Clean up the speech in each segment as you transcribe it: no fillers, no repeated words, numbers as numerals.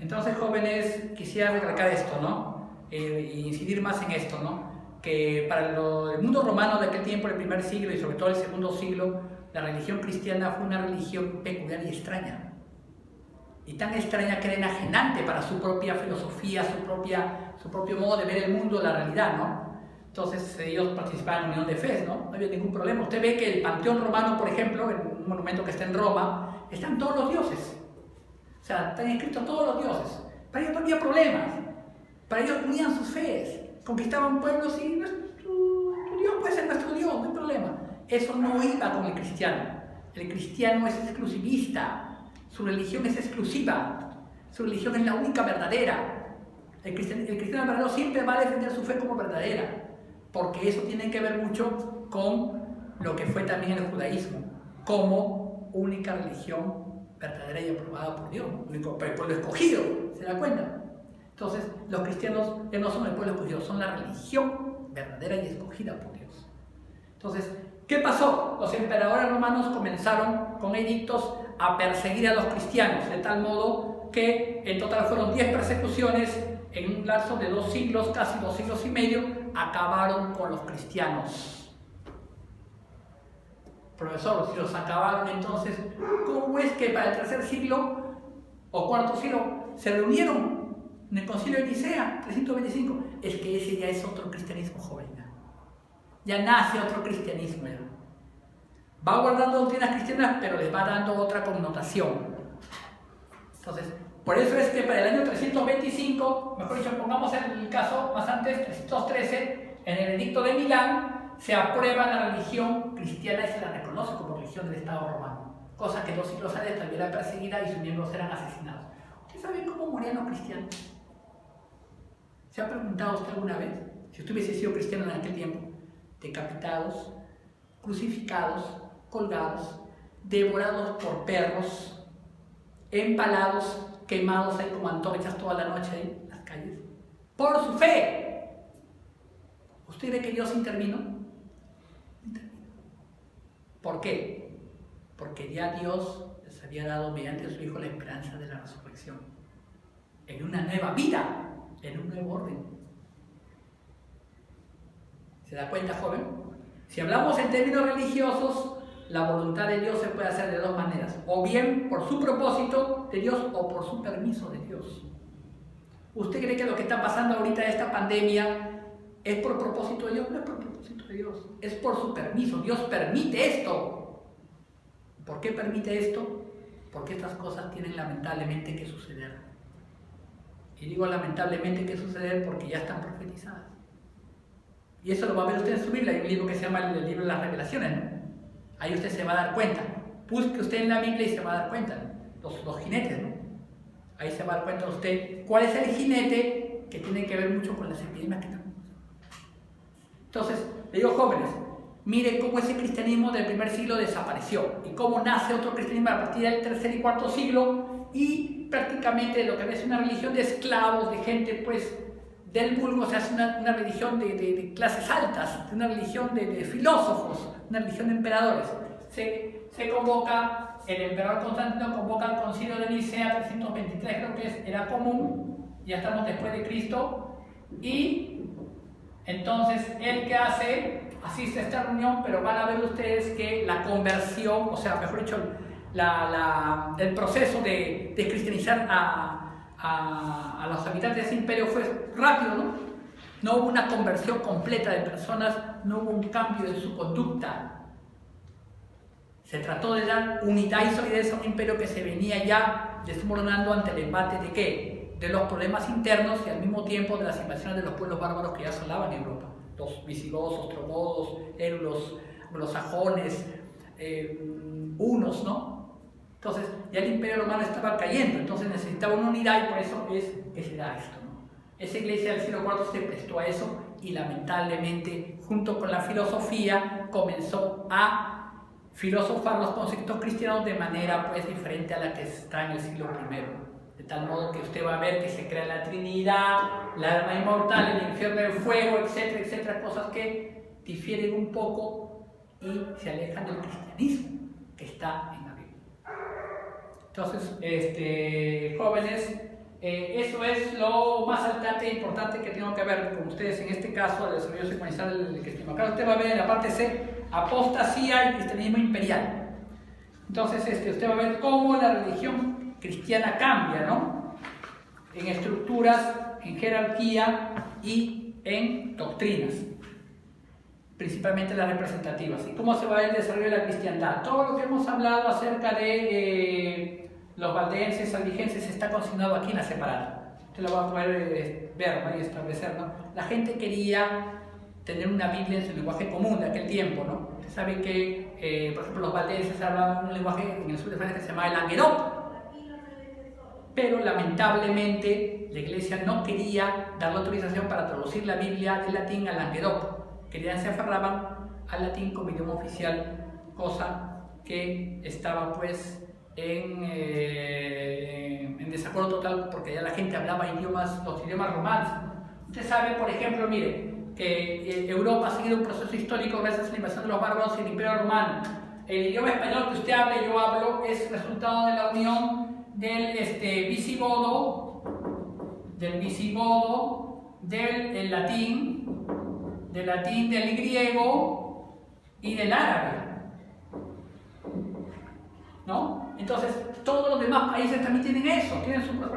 Entonces, jóvenes, quisiera recalcar esto, ¿no? E incidir más en esto, ¿no? Que para el mundo romano de aquel tiempo, el primer siglo y sobre todo el segundo siglo, la religión cristiana fue una religión peculiar y extraña. Y tan extraña que era enajenante para su propia filosofía, su propio modo de ver el mundo, la realidad, ¿no? Entonces ellos participaban en unión de fe, ¿no? No había ningún problema. Usted ve que el Panteón Romano, por ejemplo, en un monumento que está en Roma, están todos los dioses. O sea, están escritos todos los dioses. Para ellos no había problemas. Para ellos unían sus fees. Conquistaban pueblos y tu Dios puede ser nuestro Dios, no hay problema. Eso no iba con el cristiano. El cristiano es exclusivista. Su religión es exclusiva. Su religión es la única verdadera. El cristiano verdadero siempre va a defender su fe como verdadera. Porque eso tiene que ver mucho con lo que fue también el judaísmo. Como única religión verdadera y aprobada por Dios. Único pueblo escogido. ¿Se da cuenta? Entonces, los cristianos no son el pueblo escogido, son la religión verdadera y escogida por Dios. Entonces, ¿qué pasó? Los emperadores romanos comenzaron con edictos a perseguir a los cristianos, de tal modo que en total fueron 10 persecuciones en un lapso de 2 siglos, casi 2 siglos y medio, acabaron con los cristianos. Profesor, si los acabaron, entonces, ¿cómo es que para el tercer siglo o cuarto siglo se reunieron en el concilio de Nicea, 325? Es que ese ya es otro cristianismo, joven. Ya nace otro cristianismo. Ya. Va guardando doctrinas cristianas, pero les va dando otra connotación. Entonces, por eso es que para el año 325, mejor dicho, pongamos el caso más antes, 313, en el edicto de Milán, se aprueba la religión cristiana y se la reconoce como religión del Estado romano. Cosa que 2 siglos antes también era perseguida y sus miembros eran asesinados. ¿Ustedes saben cómo morían los cristianos? ¿Se ha preguntado usted alguna vez? Si usted hubiese sido cristiano en aquel tiempo, decapitados, crucificados, colgados, devorados por perros, empalados, quemados ahí como antorchas toda la noche ahí en las calles, por su fe. ¿Usted cree que Dios intervino? ¿Por qué? Porque ya Dios les había dado mediante su Hijo la esperanza de la resurrección, en una nueva vida, en un nuevo orden. ¿Se da cuenta, joven? Si hablamos en términos religiosos, la voluntad de Dios se puede hacer de 2 maneras. O bien por su propósito de Dios o por su permiso de Dios. ¿Usted cree que lo que está pasando ahorita, esta pandemia, es por propósito de Dios? No es por propósito de Dios, es por su permiso. Dios permite esto. ¿Por qué permite esto? Porque estas cosas tienen lamentablemente que suceder. Y digo lamentablemente que suceder porque ya están profetizadas. Y eso lo va a ver usted en su Biblia. Hay un libro que se llama el libro de las revelaciones, ¿no? Ahí usted se va a dar cuenta. Busque usted en la Biblia y se va a dar cuenta, ¿no? Los jinetes, ¿no? Ahí se va a dar cuenta usted cuál es el jinete que tiene que ver mucho con las epidemias que tenemos. Entonces, le digo, jóvenes, mire cómo ese cristianismo del primer siglo desapareció y cómo nace otro cristianismo a partir del tercer y cuarto siglo y prácticamente lo que es una religión de esclavos, de gente pues del vulgo, se hace una religión de clases altas, una religión de filósofos, una religión de emperadores. Se convoca, el emperador Constantino convoca al concilio de Nicea 323, creo que era común, ya estamos después de Cristo, y entonces él que hace, asiste a esta reunión, pero van a ver ustedes que la conversión, o sea, mejor dicho, el proceso de cristianizar a los habitantes de ese imperio fue rápido, ¿no? No hubo una conversión completa de personas, no hubo un cambio en su conducta. Se trató de dar unidad y solidez a un imperio que se venía ya desmoronando ante el embate de ¿qué? De los problemas internos y al mismo tiempo de las invasiones de los pueblos bárbaros que ya asolaban Europa. Los visigodos, ostrogodos, los sajones, hunos, ¿no? Entonces ya el imperio romano estaba cayendo, entonces necesitaba una unidad y por eso es que se da esto, ¿no? Esa iglesia del siglo IV se prestó a eso y lamentablemente junto con la filosofía comenzó a filosofar los conceptos cristianos de manera pues diferente a la que está en el siglo I. De tal modo que usted va a ver que se crea la Trinidad, la alma inmortal, el infierno del fuego, etcétera, etcétera, cosas que difieren un poco y se alejan del cristianismo que está en la Biblia. Entonces, jóvenes, Eso es lo más saltante e importante que tengo que ver con ustedes en este caso, el desarrollo secuencial del cristianismo. Acá usted va a ver en la parte C, apostasía y cristianismo imperial. Entonces usted va a ver cómo la religión cristiana cambia, ¿no? En estructuras, en jerarquía y en doctrinas, principalmente las representativas. Y cómo se va a ver el desarrollo de la cristiandad. Todo lo que hemos hablado acerca de los valdenses, albigenses, está consignado aquí en la separata. Usted lo va a poder ver, ¿no? Y establecer, ¿no? La gente quería tener una Biblia en su lenguaje común de aquel tiempo, ¿no? Usted sabe que, por ejemplo, los valdenses hablaban un lenguaje en el sur de Francia que se llamaba el languedoc. Pero lamentablemente la iglesia no quería dar la autorización para traducir la Biblia del latín al languedoc. Se aferraban al latín como idioma oficial, cosa que estaba pues en desacuerdo total, porque ya la gente hablaba los idiomas romanos. Usted sabe, por ejemplo, mire, que Europa ha seguido un proceso histórico gracias a la invasión de los bárbaros y el Imperio Romano. El idioma español que usted habla y yo hablo es resultado de la unión del visigodo, del latín, del griego y del árabe, ¿no? Entonces, todos los demás países también tienen eso. Por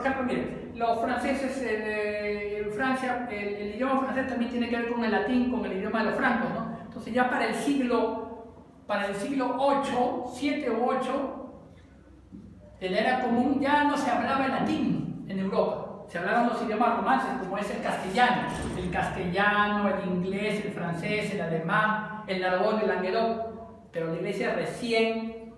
ejemplo, miren, los franceses en Francia, el idioma francés también tiene que ver con el latín, con el idioma de los francos, ¿no? Entonces, ya para el siglo 8, 7 o 8, de la era común ya no se hablaba el latín en Europa. Se hablaban los idiomas romances, como es el castellano, el inglés, el francés, el alemán, el aragón, el languedoc. Pero la iglesia recién,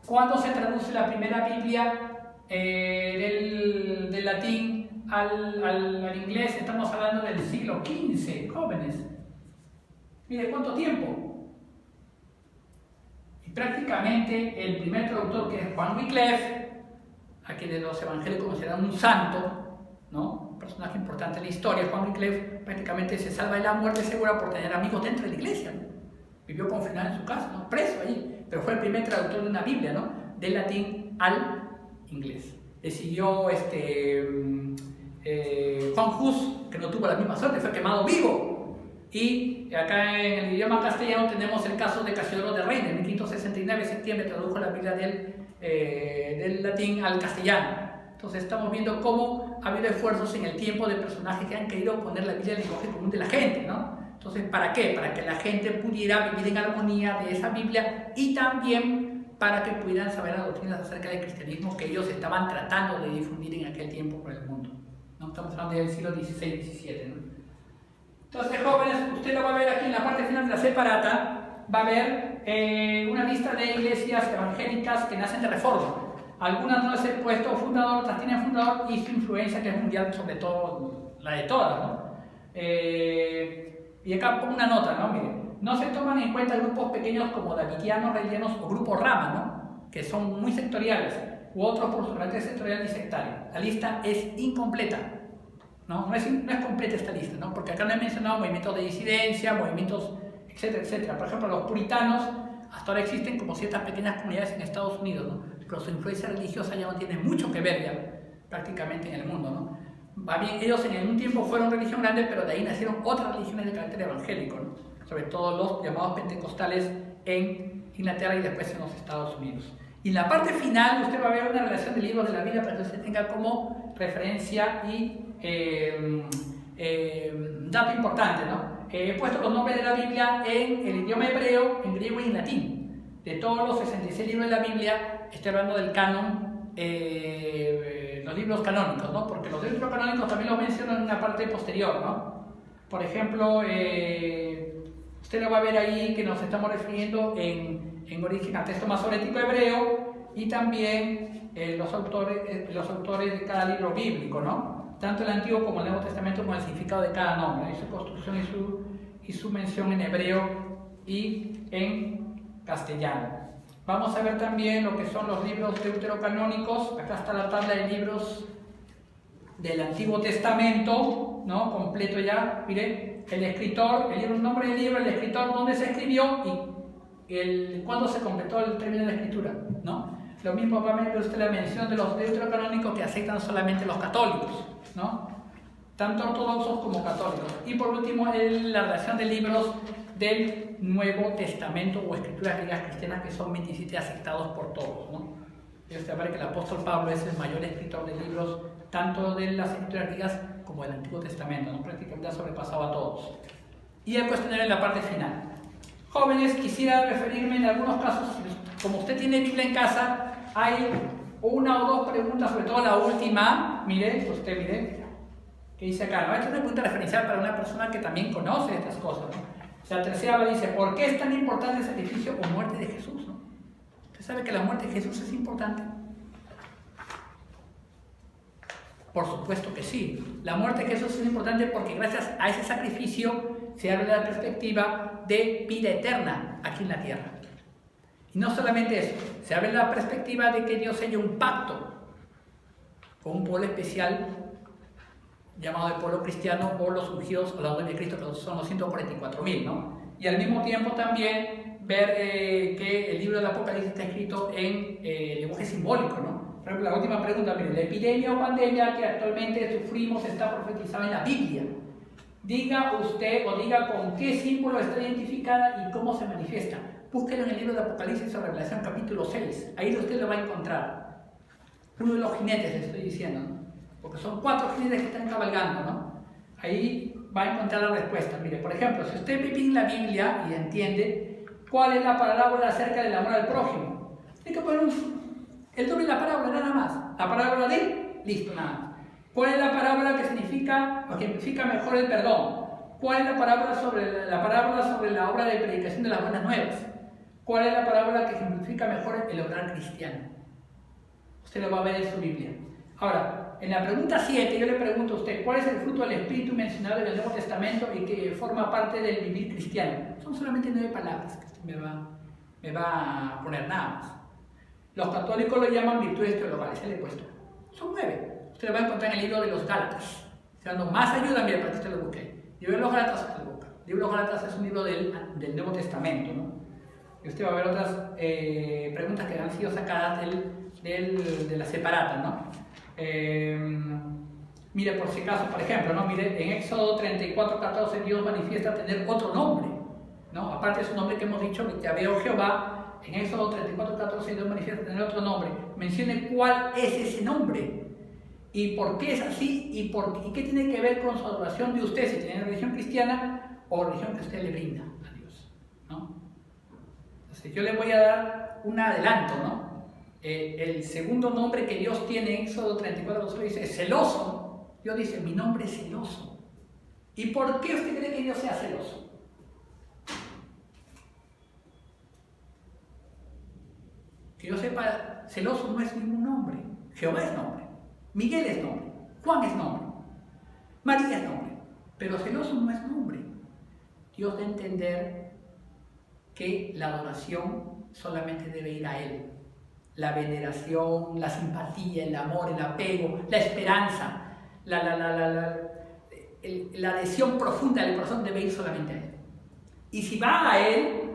¿cuándo se traduce la primera Biblia del latín al inglés? Estamos hablando del siglo XV, jóvenes. Mire cuánto tiempo. Y prácticamente el primer traductor, que es Juan Wycliffe, a quienes los evangélicos consideran un santo, ¿no? Un personaje importante en la historia. Juan Wycliffe prácticamente se salva de la muerte segura por tener amigos dentro de la iglesia, ¿no? Vivió confinado en su casa, ¿no? Preso allí, pero fue el primer traductor de una Biblia, ¿no? Del latín al inglés. Le siguió Juan Hus, que no tuvo la misma suerte, fue quemado vivo. Y acá en el idioma castellano tenemos el caso de Casiodoro de Reina. En 1569, septiembre, tradujo la Biblia del latín al castellano. Entonces estamos viendo cómo ha habido esfuerzos en el tiempo de personajes que han querido poner la Biblia en el lenguaje común de la gente, ¿no? Entonces, ¿para qué? Para que la gente pudiera vivir en armonía de esa Biblia y también para que pudieran saber las doctrinas acerca del cristianismo que ellos estaban tratando de difundir en aquel tiempo por el mundo, ¿no? Estamos hablando del siglo XVI-XVII, ¿no? Entonces, jóvenes, usted lo va a ver aquí en la parte final de la separata, va a ver una lista de iglesias evangélicas que nacen de reforma. Algunas no les he puesto fundador, otras tienen fundador y su influencia, que es mundial, sobre todo la de todas, ¿no? Y acá pongo una nota, ¿no? Miren, no se toman en cuenta grupos pequeños como davidianos, rellenos o grupos rama, ¿no? Que son muy sectoriales, u otros por su carácter sectorial y sectario. La lista es incompleta, ¿no? No es completa esta lista, ¿no? Porque acá no he mencionado movimientos de disidencia, movimientos, etcétera, etcétera. Por ejemplo, los puritanos, hasta ahora existen como ciertas pequeñas comunidades en Estados Unidos, ¿no? Pero su influencia religiosa ya no tiene mucho que ver ya prácticamente en el mundo, ¿no? Ellos en un tiempo fueron religión grande, pero de ahí nacieron otras religiones de carácter evangélico, ¿no? Sobre todo los llamados pentecostales en Inglaterra y después en los Estados Unidos. Y en la parte final usted va a ver una relación de libros de la Biblia para que usted tenga como referencia y dato importante, ¿no? He puesto los nombres de la Biblia en el idioma hebreo, en griego y en latín. De todos los 66 libros de la Biblia, estoy hablando del canon, los libros canónicos, ¿no? Porque los libros canónicos también los menciono en una parte posterior, ¿no? Por ejemplo, usted lo va a ver ahí que nos estamos refiriendo en origen al texto masorético hebreo y también los autores de cada libro bíblico, ¿no? Tanto el Antiguo como el Nuevo Testamento con el significado de cada nombre, y su construcción y su mención en hebreo y en castellano. Vamos a ver también lo que son los libros deuterocanónicos. Acá está la tabla de libros del Antiguo Testamento, ¿no? Completo ya. Mire, el escritor, el nombre del libro, el escritor, dónde se escribió y cuándo se completó el término de la escritura, ¿no? Lo mismo va a ver usted la mención de los deuterocanónicos que aceptan solamente los católicos, ¿no? Tanto ortodoxos como católicos. Y por último, la redacción de libros del Nuevo Testamento o escrituras griegas cristianas, que son 27 aceptados por todos, ¿no? Y usted va a ver que el apóstol Pablo es el mayor escritor de libros, tanto de las escrituras griegas como del Antiguo Testamento, ¿no? Prácticamente ha sobrepasado a todos. Y el cuestionario en la parte final. Jóvenes, quisiera referirme en algunos casos, como usted tiene Biblia en casa, hay una o dos preguntas, sobre todo la última, mire, usted mire, que dice acá, ¿no? Esta es una pregunta referencial para una persona que también conoce estas cosas, ¿no? La tercera dice, ¿por qué es tan importante el sacrificio o muerte de Jesús, ¿no? ¿Usted sabe que la muerte de Jesús es importante? Por supuesto que sí. La muerte de Jesús es importante porque gracias a ese sacrificio se abre la perspectiva de vida eterna aquí en la tierra. Y no solamente eso, se abre la perspectiva de que Dios haya un pacto con un pueblo especial llamado el pueblo cristiano o los ungidos a la orden de Cristo, que son los 144.000, ¿no? Y al mismo tiempo también ver que el libro del Apocalipsis está escrito en lenguaje simbólico, ¿no? Por ejemplo, la última pregunta, mire, la epidemia o pandemia que actualmente sufrimos está profetizada en la Biblia. Diga usted o diga con qué símbolo está identificada y cómo se manifiesta. Búsquelo en el libro de Apocalipsis o Revelación capítulo 6. Ahí usted lo va a encontrar. Uno de los jinetes, le estoy diciendo, ¿no? Porque son 4 jinetes que están cabalgando, ¿no? Ahí va a encontrar la respuesta. Mire, por ejemplo, si usted vive en la Biblia y entiende cuál es la parábola acerca del amor al prójimo, tiene que poner el doble de la parábola, nada más. La parábola de, listo, nada más. ¿Cuál es la parábola que significa mejor el perdón? ¿Cuál es la parábola sobre la obra de predicación de las buenas nuevas? ¿Cuál es la parábola que significa mejor el obrar cristiano? Usted lo va a ver en su Biblia. Ahora, en la pregunta 7 yo le pregunto a usted, ¿cuál es el fruto del Espíritu mencionado en el Nuevo Testamento y que forma parte del vivir cristiano? Son solamente 9 palabras que usted me va a poner nada más. Los católicos lo llaman virtudes teologales, se le he puesto. Son 9. Usted lo va a encontrar en el libro de los Gálatas. Dando más ayuda, mire, para que usted lo busque. El libro de los Gálatas, usted lo busca. El libro de los Gálatas es un libro del Nuevo Testamento, ¿no? Y usted va a ver otras preguntas que han sido sacadas de la separata, ¿no? Mire, por si acaso, por ejemplo, ¿no? Mire, en Éxodo 34:14 Dios manifiesta tener otro nombre, ¿no? Aparte de su nombre que hemos dicho, Yahvé o Jehová, en Éxodo 34:14 Dios manifiesta tener otro nombre. Mencione cuál es ese nombre y por qué es así y qué tiene que ver con su adoración de usted, si tiene religión cristiana o religión que usted le brinda a Dios, ¿no? Entonces, yo le voy a dar un adelanto, ¿no? El segundo nombre que Dios tiene en Éxodo 34:14 dice celoso. Dios dice, mi nombre es celoso. ¿Y por qué usted cree que Dios sea celoso? Que yo sepa, celoso no es ningún nombre. Jehová es nombre, Miguel es nombre, Juan es nombre, María es nombre, pero celoso no es nombre. Dios da a entender que la adoración solamente debe ir a Él. La veneración, la simpatía, el amor, el apego, la esperanza, la adhesión profunda del corazón debe ir solamente a Él. Y si va a Él,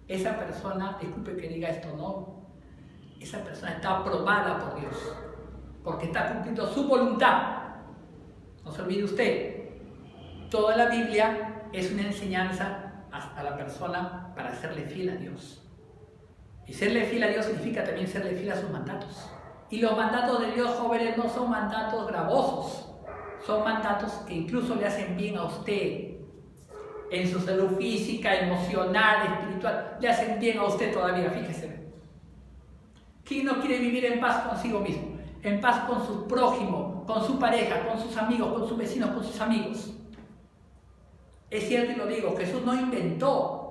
esa persona, disculpe que diga esto, no, esa persona está aprobada por Dios, porque está cumpliendo su voluntad. No se olvide usted, toda la Biblia es una enseñanza a la persona para serle fiel a Dios. Y serle fiel a Dios significa también serle fiel a sus mandatos. Y los mandatos de Dios, jóvenes, no son mandatos gravosos, son mandatos que incluso le hacen bien a usted en su salud física, emocional, espiritual, le hacen bien a usted todavía, fíjese. ¿Quién no quiere vivir en paz consigo mismo? En paz con su prójimo, con su pareja, con sus amigos, con sus vecinos, con sus amigos. Es cierto y lo digo, Jesús no inventó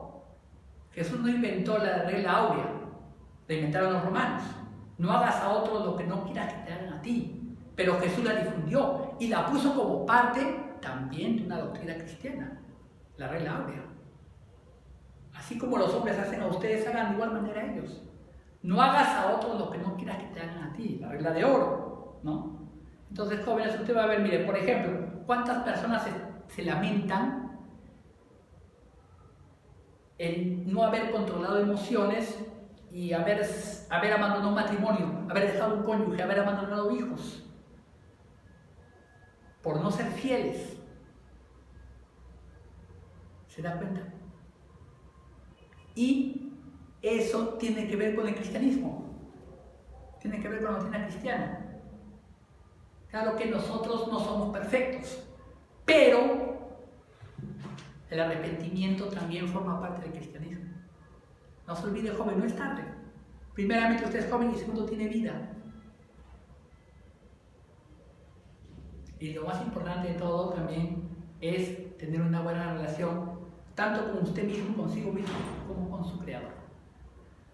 la regla áurea, la inventaron los romanos. No hagas a otros lo que no quieras que te hagan a ti. Pero Jesús la difundió y la puso como parte también de una doctrina cristiana, la regla áurea. Así como los hombres hacen a ustedes, hagan de igual manera a ellos. No hagas a otros lo que no quieras que te hagan a ti, la regla de oro, ¿no? Entonces, jóvenes, usted va a ver, mire, por ejemplo, ¿cuántas personas se lamentan en no haber controlado emociones y haber abandonado un matrimonio, haber dejado un cónyuge, haber abandonado hijos, por no ser fieles. ¿Se da cuenta? Y eso tiene que ver con el cristianismo, tiene que ver con la doctrina cristiana. Claro que nosotros no somos perfectos, pero el arrepentimiento también forma parte del cristianismo. No se olvide, joven, no es tarde. Primeramente usted es joven y segundo tiene vida. Y lo más importante de todo también es tener una buena relación, tanto con usted mismo, consigo mismo, como con su Creador.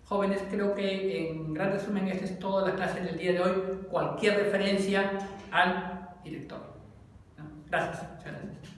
Jóvenes, creo que en gran resumen esta es toda la clase del día de hoy. Cualquier referencia al director. ¿No? Gracias. Muchas gracias.